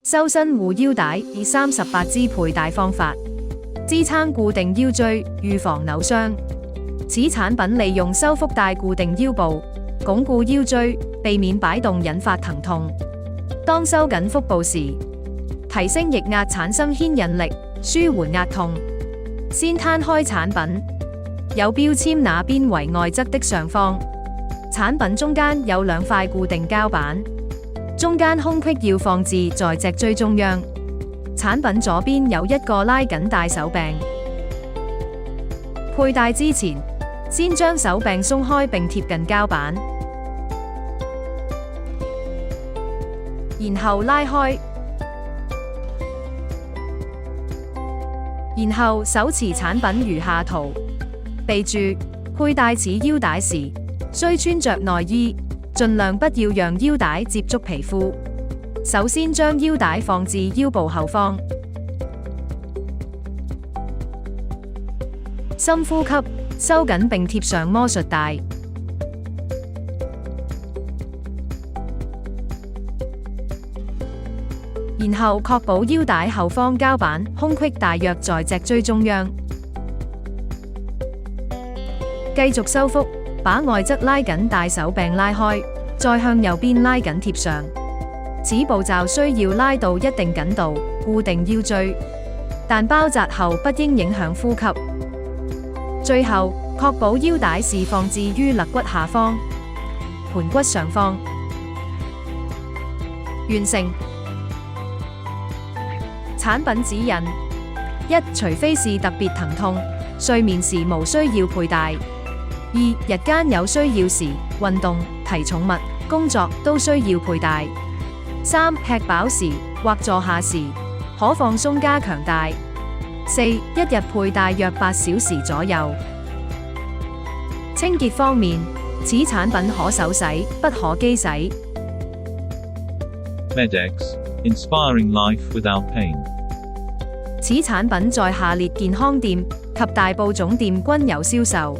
修身護腰帶以38支佩戴方法，支撐固定腰椎，預防扭傷。此產品利用收腹帶固定腰部，鞏固腰椎，避免擺動引發疼痛。當收緊腹部時，提升腋壓產生牽引力，舒緩壓痛。先攤開產品，有標籤那邊為外側的上方。產品中間有2塊固定膠板，中間空隙要放置在脊椎中央。產品左邊有一個拉緊帶手柄。佩戴之前，先將手柄鬆開並貼近膠板，然後拉開，然後手持產品如下圖。備注：佩戴此腰帶時，需穿着內衣，盡量不要讓腰帶接觸皮膚。首先將腰帶放置腰部後方，深呼吸，收緊並貼上魔術帶。然後確保腰帶後方膠板空隙大約在脊椎中央。繼續收腹，把外側拉緊帶手柄拉開，再向右邊拉緊貼上。此步驟需要拉到一定緊度，固定腰椎，但包紮後不應影響呼吸。最後，確保腰帶是放置於肋骨下方、盤骨上方。完成。產品指引：1. 除非是特別疼痛，睡眠時無需要佩戴。2. 日間有需要時，運動、提重物、工作都需要佩戴。3. 吃飽時或坐下時，可放鬆加強帶。4. 一日佩戴約8小時左右。清潔方面，此產品可手洗，不可機洗。Med-X, inspiring life without pain. 此產品在下列健康店及大埔總店均有銷售。